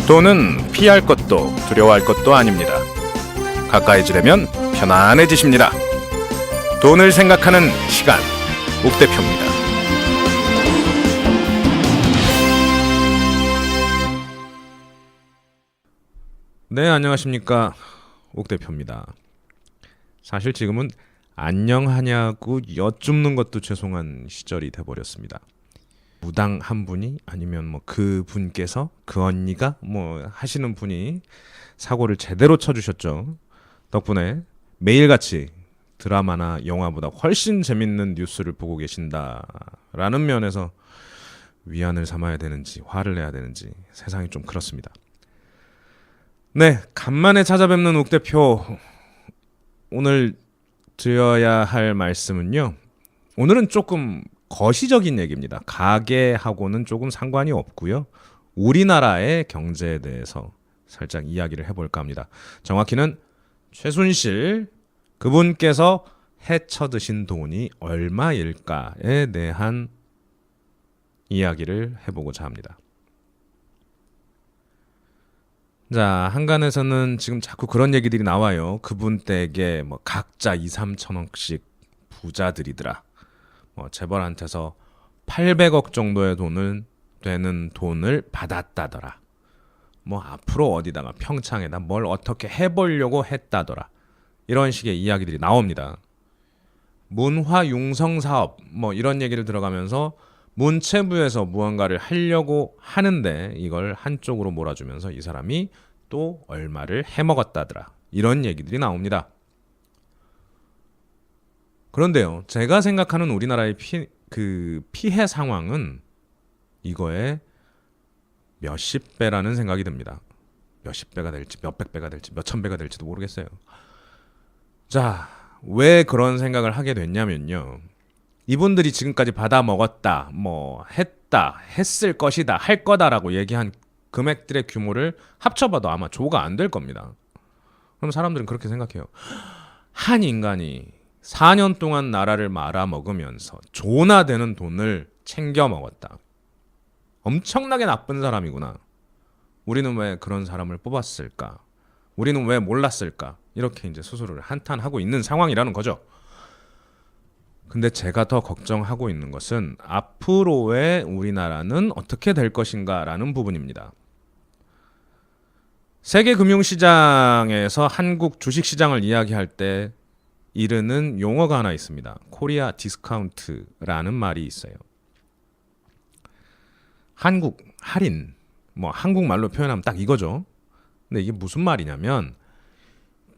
돈은 피할 것도 두려워할 것도 아닙니다. 가까이 지려면 편안해지십니다. 돈을 생각하는 시간, 옥대표입니다. 네, 안녕하십니까. 옥대표입니다. 사실 지금은 안녕하냐고 여쭙는 것도 죄송한 시절이 돼버렸습니다. 무당 한 분이 아니면 뭐 그 분께서 그 언니가 뭐 하시는 분이 사고를 제대로 쳐주셨죠. 덕분에 매일같이 드라마나 영화보다 훨씬 재밌는 뉴스를 보고 계신다라는 면에서 위안을 삼아야 되는지 화를 내야 되는지 세상이 좀 그렇습니다. 네, 간만에 찾아뵙는 옥대표. 오늘 드려야 할 말씀은요. 오늘은 조금 거시적인 얘기입니다. 가계하고는 조금 상관이 없고요. 우리나라의 경제에 대해서 살짝 이야기를 해볼까 합니다. 정확히는 최순실 그분께서 헤쳐드신 돈이 얼마일까에 대한 이야기를 해보고자 합니다. 자, 한간에서는 지금 자꾸 그런 얘기들이 나와요. 그분 댁에 뭐 각자 2, 3천억씩 부자들이더라. 뭐 재벌한테서 800억 정도의 되는 돈을 받았다더라. 뭐 앞으로 어디다가 평창에다 뭘 어떻게 해보려고 했다더라. 이런 식의 이야기들이 나옵니다. 문화융성 사업 뭐 이런 얘기를 들어가면서 문체부에서 무언가를 하려고 하는데 이걸 한쪽으로 몰아주면서 이 사람이 또 얼마를 해먹었다더라. 이런 얘기들이 나옵니다. 그런데요, 제가 생각하는 우리나라의 피해 상황은 이거에 몇십 배라는 생각이 듭니다. 몇십 배가 될지, 몇백 배가 될지, 몇천 배가 될지도 모르겠어요. 자, 왜 그런 생각을 하게 됐냐면요. 이분들이 지금까지 받아 먹었다, 뭐 했다, 했을 것이다, 할 거다라고 얘기한 금액들의 규모를 합쳐봐도 아마 조가 안 될 겁니다. 그럼 사람들은 그렇게 생각해요. 한 인간이 4년 동안 나라를 말아먹으면서 조나 되는 돈을 챙겨 먹었다. 엄청나게 나쁜 사람이구나. 우리는 왜 그런 사람을 뽑았을까? 우리는 왜 몰랐을까? 이렇게 이제 스스로를 한탄하고 있는 상황이라는 거죠. 근데 제가 더 걱정하고 있는 것은 앞으로의 우리나라는 어떻게 될 것인가라는 부분입니다. 세계 금융시장에서 한국 주식시장을 이야기할 때 이르는 용어가 하나 있습니다. 코리아 디스카운트라는 말이 있어요. 한국 할인, 뭐 한국말로 표현하면 딱 이거죠. 근데 이게 무슨 말이냐면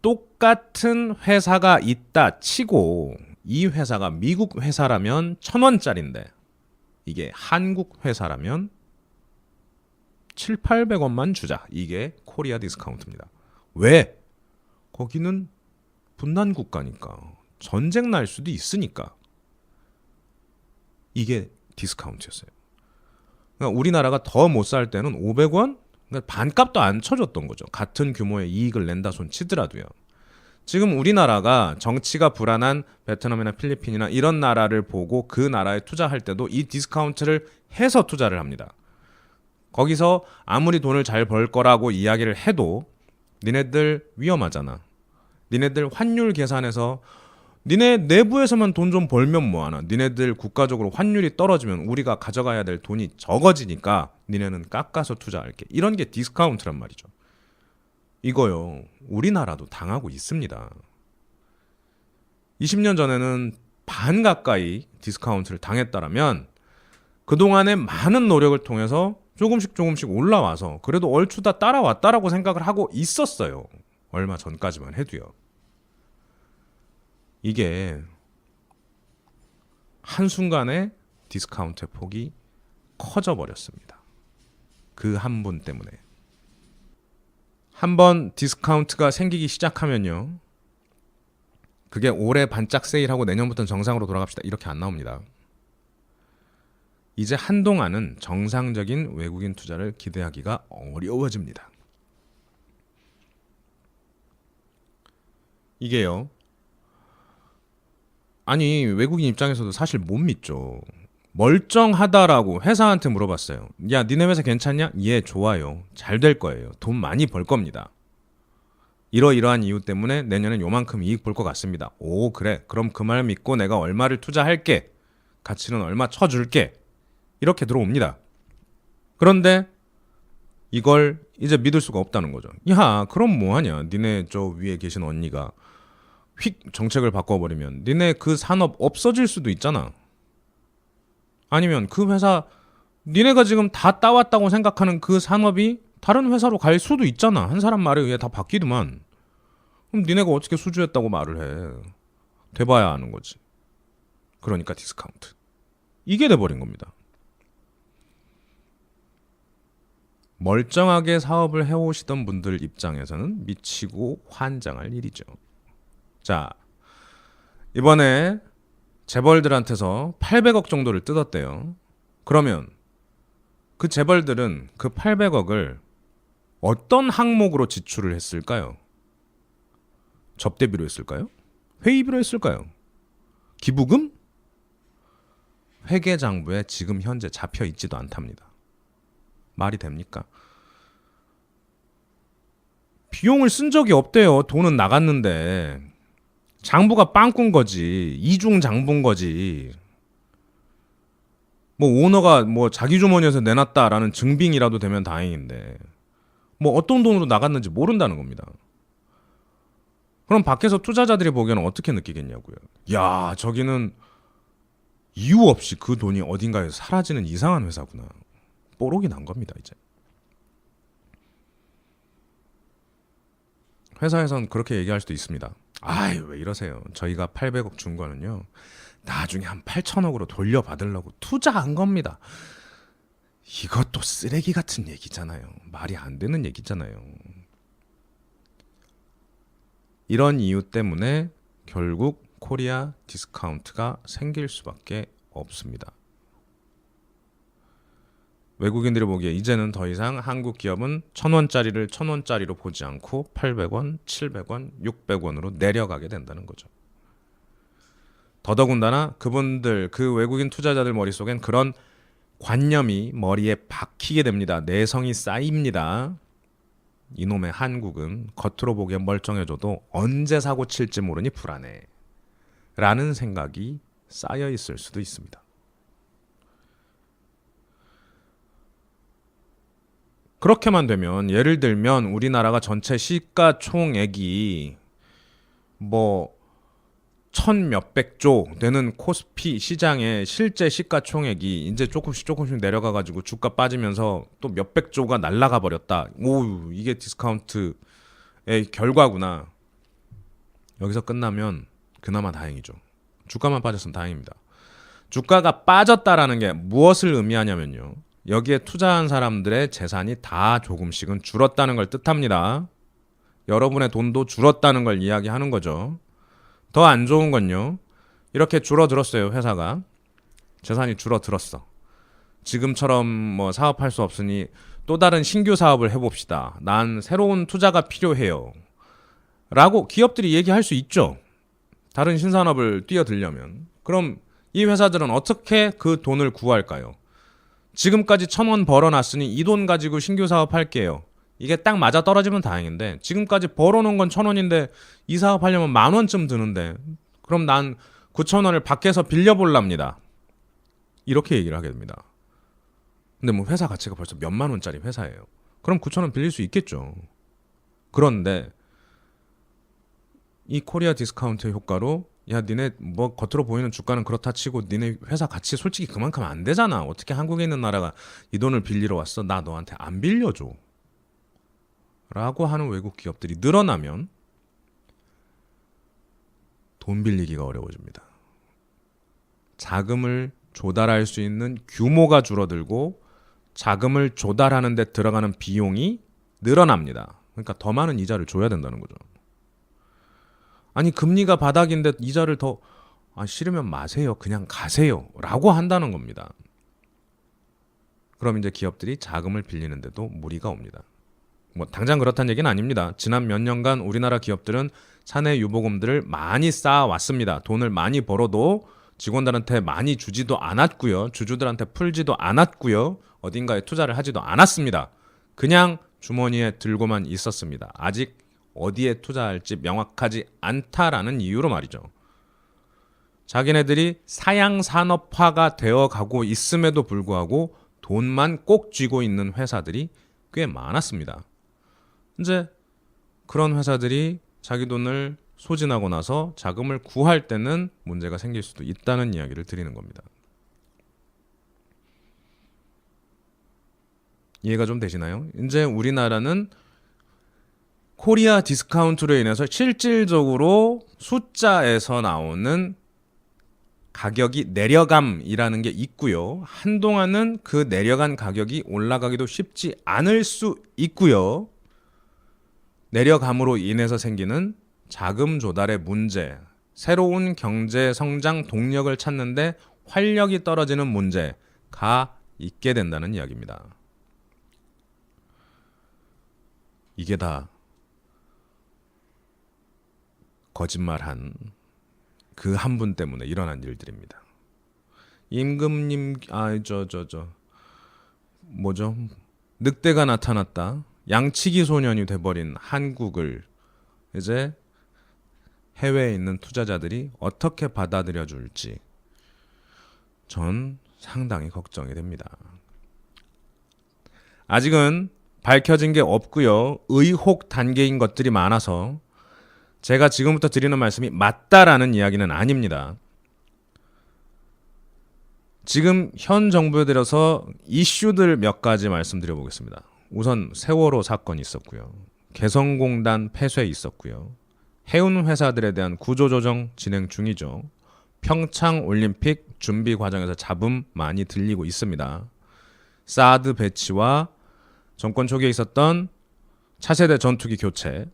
똑같은 회사가 있다 치고 이 회사가 미국 회사라면 1,000원짜리인데 이게 한국 회사라면 700~800원만 주자. 이게 코리아 디스카운트입니다. 왜? 거기는 분단 국가니까. 전쟁 날 수도 있으니까. 이게 디스카운트였어요. 그러니까 우리나라가 더 못 살 때는 500원? 그러니까 반값도 안 쳐줬던 거죠. 같은 규모의 이익을 낸다 손 치더라도요. 지금 우리나라가 정치가 불안한 베트남이나 필리핀이나 이런 나라를 보고 그 나라에 투자할 때도 이 디스카운트를 해서 투자를 합니다. 거기서 아무리 돈을 잘 벌 거라고 이야기를 해도 니네들 위험하잖아. 니네들 환율 계산해서 니네 내부에서만 돈 좀 벌면 뭐하나. 니네들 국가적으로 환율이 떨어지면 우리가 가져가야 될 돈이 적어지니까 니네는 깎아서 투자할게. 이런 게 디스카운트란 말이죠. 이거요, 우리나라도 당하고 있습니다. 20년 전에는 반 가까이 디스카운트를 당했다라면 그동안의 많은 노력을 통해서 조금씩 올라와서 그래도 얼추 다 따라왔다라고 생각을 하고 있었어요. 얼마 전까지만 해도요. 이게 한순간에 디스카운트의 폭이 커져 버렸습니다. 그 한 분 때문에. 한번 디스카운트가 생기기 시작하면요, 그게 올해 반짝 세일하고 내년부터는 정상으로 돌아갑시다 이렇게 안 나옵니다. 이제 한동안은 정상적인 외국인 투자를 기대하기가 어려워집니다. 이게요, 아니 외국인 입장에서도 사실 못 믿죠. 멀쩡하다라고 회사한테 물어봤어요. 야, 니네 회사 괜찮냐? 예, 좋아요. 잘 될 거예요. 돈 많이 벌 겁니다. 이러이러한 이유 때문에 내년엔 요만큼 이익 볼 것 같습니다. 오, 그래. 그럼 그 말 믿고 내가 얼마를 투자할게. 가치는 얼마 쳐줄게. 이렇게 들어옵니다. 그런데 이걸 이제 믿을 수가 없다는 거죠. 야, 그럼 뭐하냐? 니네 저 위에 계신 언니가 휙 정책을 바꿔버리면 니네 그 산업 없어질 수도 있잖아. 아니면 그 회사 니네가 지금 다 따왔다고 생각하는 그 산업이 다른 회사로 갈 수도 있잖아. 한 사람 말에 의해 다 바뀌더만. 그럼 니네가 어떻게 수주했다고 말을 해. 돼봐야 아는 거지. 그러니까 디스카운트. 이게 돼버린 겁니다. 멀쩡하게 사업을 해오시던 분들 입장에서는 미치고 환장할 일이죠. 자, 이번에 재벌들한테서 800억 정도를 뜯었대요. 그러면 그 재벌들은 그 800억을 어떤 항목으로 지출을 했을까요? 접대비로 했을까요? 회의비로 했을까요? 기부금? 회계장부에 지금 현재 잡혀 있지도 않답니다. 말이 됩니까? 비용을 쓴 적이 없대요. 돈은 나갔는데. 장부가 빵꾼 거지. 이중 장부인 거지. 뭐 오너가 뭐 자기 주머니에서 내놨다라는 증빙이라도 되면 다행인데 뭐 어떤 돈으로 나갔는지 모른다는 겁니다. 그럼 밖에서 투자자들이 보기에는 어떻게 느끼겠냐고요. 야, 저기는 이유 없이 그 돈이 어딘가에 사라지는 이상한 회사구나. 뽀록이 난 겁니다, 이제. 회사에선 그렇게 얘기할 수도 있습니다. 아이, 왜 이러세요? 저희가 800억 준 거는요, 나중에 한 8천억으로 돌려받으려고 투자한 겁니다. 이것도 쓰레기 같은 얘기잖아요. 말이 안 되는 얘기잖아요. 이런 이유 때문에 결국 코리아 디스카운트가 생길 수밖에 없습니다. 외국인들이 보기에 이제는 더 이상 한국 기업은 1,000원짜리를 1,000원짜리로 보지 않고 800원, 700원, 600원으로 내려가게 된다는 거죠. 더더군다나 그분들, 그 외국인 투자자들 머릿속엔 그런 관념이 머리에 박히게 됩니다. 내성이 쌓입니다. 이놈의 한국은 겉으로 보기에 멀쩡해져도 언제 사고 칠지 모르니 불안해 라는 생각이 쌓여 있을 수도 있습니다. 그렇게만 되면, 예를 들면 우리나라가 전체 시가총액이 뭐 1,000몇백조 되는 코스피 시장의 실제 시가총액이 이제 조금씩 내려가가지고 주가 빠지면서 또 몇백조가 날아가 버렸다. 오, 이게 디스카운트의 결과구나. 여기서 끝나면 그나마 다행이죠. 주가만 빠졌으면 다행입니다. 주가가 빠졌다라는 게 무엇을 의미하냐면요, 여기에 투자한 사람들의 재산이 다 조금씩은 줄었다는 걸 뜻합니다. 여러분의 돈도 줄었다는 걸 이야기하는 거죠. 더 안 좋은 건요, 이렇게 줄어들었어요. 회사가 재산이 줄어들었어. 지금처럼 뭐 사업할 수 없으니 또 다른 신규 사업을 해봅시다. 난 새로운 투자가 필요해요 라고 기업들이 얘기할 수 있죠. 다른 신산업을 뛰어들려면. 그럼 이 회사들은 어떻게 그 돈을 구할까요? 지금까지 1,000원 벌어놨으니 이 돈 가지고 신규 사업 할게요. 이게 딱 맞아 떨어지면 다행인데, 지금까지 벌어놓은 건 1,000원인데 이 사업 하려면 10,000원쯤 드는데, 그럼 난 9,000원을 밖에서 빌려볼랍니다. 이렇게 얘기를 하게 됩니다. 근데 뭐 회사 가치가 벌써 몇만 원짜리 회사예요. 그럼 9,000원 빌릴 수 있겠죠. 그런데 이 코리아 디스카운트 효과로, 야, 니네 뭐 겉으로 보이는 주가는 그렇다 치고 니네 회사 가치 솔직히 그만큼 안 되잖아. 어떻게 한국에 있는 나라가 이 돈을 빌리러 왔어? 나 너한테 안 빌려줘 라고 하는 외국 기업들이 늘어나면 돈 빌리기가 어려워집니다. 자금을 조달할 수 있는 규모가 줄어들고 자금을 조달하는 데 들어가는 비용이 늘어납니다. 그러니까 더 많은 이자를 줘야 된다는 거죠. 아니, 금리가 바닥인데 이자를 더 싫으면 마세요. 그냥 가세요 라고 한다는 겁니다. 그럼 이제 기업들이 자금을 빌리는데도 무리가 옵니다. 뭐 당장 그렇다는 얘기는 아닙니다. 지난 몇 년간 우리나라 기업들은 사내 유보금들을 많이 쌓아왔습니다. 돈을 많이 벌어도 직원들한테 많이 주지도 않았고요. 주주들한테 풀지도 않았고요. 어딘가에 투자를 하지도 않았습니다. 그냥 주머니에 들고만 있었습니다. 아직 어디에 투자할지 명확하지 않다라는 이유로 말이죠. 자기네들이 사양산업화가 되어가고 있음에도 불구하고 돈만 꼭 쥐고 있는 회사들이 꽤 많았습니다. 이제 그런 회사들이 자기 돈을 소진하고 나서 자금을 구할 때는 문제가 생길 수도 있다는 이야기를 드리는 겁니다. 이해가 좀 되시나요? 이제 우리나라는 코리아 디스카운트로 인해서 실질적으로 숫자에서 나오는 가격이 내려감이라는 게 있고요. 한동안은 그 내려간 가격이 올라가기도 쉽지 않을 수 있고요. 내려감으로 인해서 생기는 자금 조달의 문제, 새로운 경제 성장 동력을 찾는데 활력이 떨어지는 문제가 있게 된다는 이야기입니다. 이게 다 거짓말한 그 한 분 때문에 일어난 일들입니다. 임금님, 뭐죠? 늑대가 나타났다. 양치기 소년이 돼버린 한국을 이제 해외에 있는 투자자들이 어떻게 받아들여 줄지 전 상당히 걱정이 됩니다. 아직은 밝혀진 게 없고요. 의혹 단계인 것들이 많아서 제가 지금부터 드리는 말씀이 맞다라는 이야기는 아닙니다. 지금 현 정부에 들어서 이슈들 몇 가지 말씀드려보겠습니다. 우선 세월호 사건이 있었고요. 개성공단 폐쇄 있었고요. 해운 회사들에 대한 구조조정 진행 중이죠. 평창올림픽 준비 과정에서 잡음 많이 들리고 있습니다. 사드 배치와 정권 초기에 있었던 차세대 전투기 교체,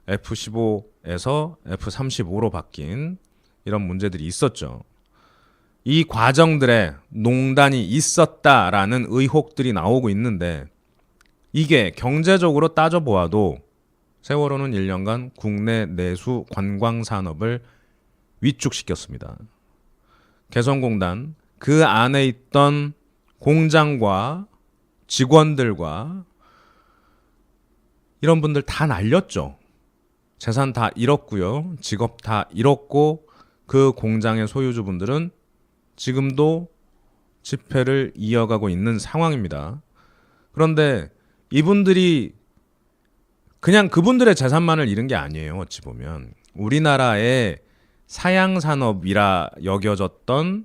F-15에서 F-35로 바뀐 이런 문제들이 있었죠. 이 과정들에 농단이 있었다라는 의혹들이 나오고 있는데 이게 경제적으로 따져보아도 세월호는 1년간 국내 내수 관광 산업을 위축시켰습니다. 개성공단 그 안에 있던 공장과 직원들과 이런 분들 다 날렸죠. 재산 다 잃었고요. 직업 다 잃었고 그 공장의 소유주분들은 지금도 집회를 이어가고 있는 상황입니다. 그런데 이분들이 그냥 그분들의 재산만을 잃은 게 아니에요. 어찌 보면 우리나라의 사양산업이라 여겨졌던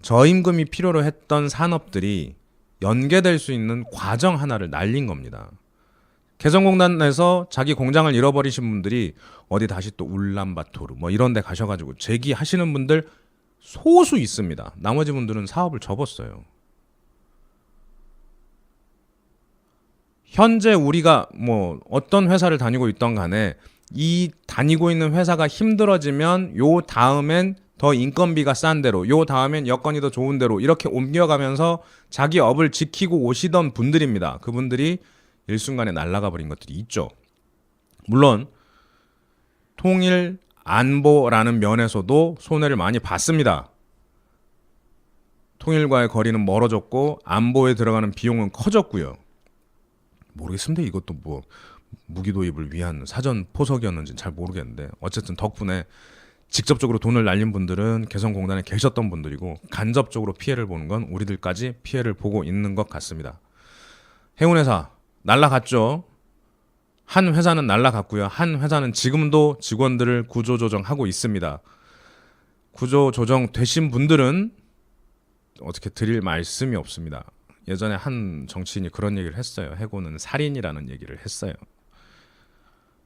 저임금이 필요로 했던 산업들이 연계될 수 있는 과정 하나를 날린 겁니다. 개성공단에서 자기 공장을 잃어버리신 분들이 어디 다시 또 울란바토르 뭐 이런 데 가셔가지고 재기하시는 분들 소수 있습니다. 나머지 분들은 사업을 접었어요. 현재 우리가 뭐 어떤 회사를 다니고 있던 간에 이 다니고 있는 회사가 힘들어지면 요 다음엔 더 인건비가 싼 데로, 요 다음엔 여건이 더 좋은 데로 이렇게 옮겨가면서 자기 업을 지키고 오시던 분들입니다. 그분들이 일순간에 날아가 버린 것들이 있죠. 물론 통일 안보라는 면에서도 손해를 많이 봤습니다. 통일과의 거리는 멀어졌고 안보에 들어가는 비용은 커졌고요. 모르겠습니다. 이것도 뭐 무기 도입을 위한 사전 포석이었는지는 잘 모르겠는데 어쨌든 덕분에 직접적으로 돈을 날린 분들은 개성공단에 계셨던 분들이고 간접적으로 피해를 보는 건 우리들까지 피해를 보고 있는 것 같습니다. 해운회사 날라갔죠. 한 회사는 날라갔고요. 한 회사는 지금도 직원들을 구조조정하고 있습니다. 구조조정 되신 분들은 어떻게 드릴 말씀이 없습니다. 예전에 한 정치인이 그런 얘기를 했어요. 해고는 살인이라는 얘기를 했어요.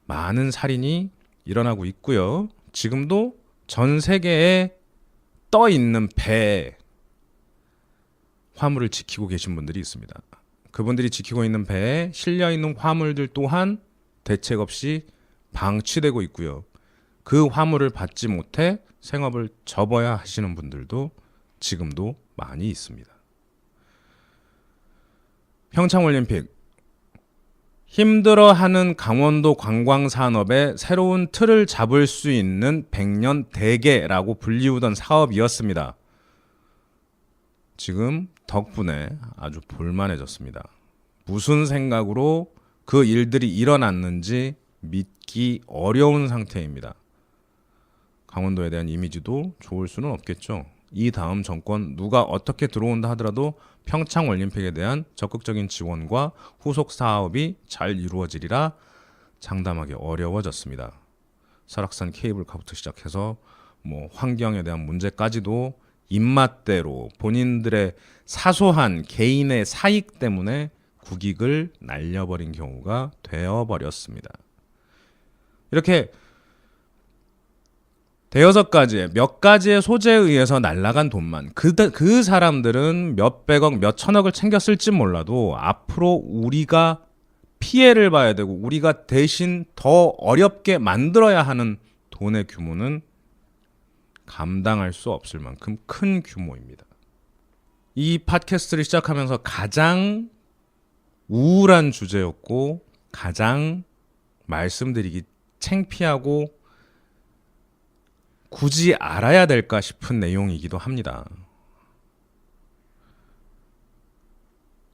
많은 살인이 일어나고 있고요. 지금도 전 세계에 떠 있는 배에 화물을 지키고 계신 분들이 있습니다. 그분들이 지키고 있는 배에 실려 있는 화물들 또한 대책 없이 방치되고 있고요. 그 화물을 받지 못해 생업을 접어야 하시는 분들도 지금도 많이 있습니다. 평창올림픽 힘들어하는 강원도 관광산업의 새로운 틀을 잡을 수 있는 100년 대계라고 불리우던 사업이었습니다. 지금 덕분에 아주 볼만해졌습니다. 무슨 생각으로 그 일들이 일어났는지 믿기 어려운 상태입니다. 강원도에 대한 이미지도 좋을 수는 없겠죠. 이 다음 정권 누가 어떻게 들어온다 하더라도 평창 올림픽에 대한 적극적인 지원과 후속 사업이 잘 이루어지리라 장담하기 어려워졌습니다. 설악산 케이블카부터 시작해서 환경에 대한 문제까지도 입맛대로 본인들의 사소한 개인의 사익 때문에 국익을 날려버린 경우가 되어버렸습니다. 이렇게 대여섯 가지의 몇 가지의 소재에 의해서 날아간 돈만 그 사람들은 몇백억 몇천억을 챙겼을지 몰라도 앞으로 우리가 피해를 봐야 되고 우리가 대신 더 어렵게 만들어야 하는 돈의 규모는 감당할 수 없을 만큼 큰 규모입니다. 이 팟캐스트를 시작하면서 가장 우울한 주제였고 가장 말씀드리기 창피하고 굳이 알아야 될까 싶은 내용이기도 합니다.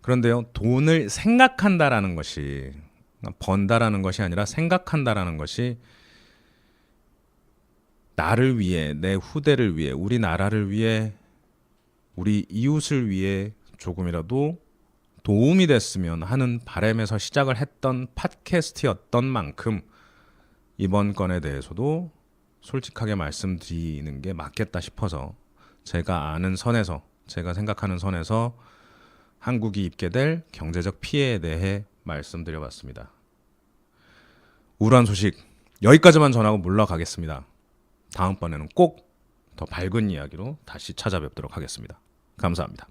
그런데요, 돈을 생각한다라는 것이 번다라는 것이 아니라 생각한다라는 것이 나를 위해, 내 후대를 위해, 우리나라를 위해, 우리 이웃을 위해 조금이라도 도움이 됐으면 하는 바람에서 시작을 했던 팟캐스트였던 만큼 이번 건에 대해서도 솔직하게 말씀드리는 게 맞겠다 싶어서 제가 아는 선에서, 제가 생각하는 선에서 한국이 입게 될 경제적 피해에 대해 말씀드려봤습니다. 우울한 소식 여기까지만 전하고 물러가겠습니다. 다음번에는 꼭 더 밝은 이야기로 다시 찾아뵙도록 하겠습니다. 감사합니다.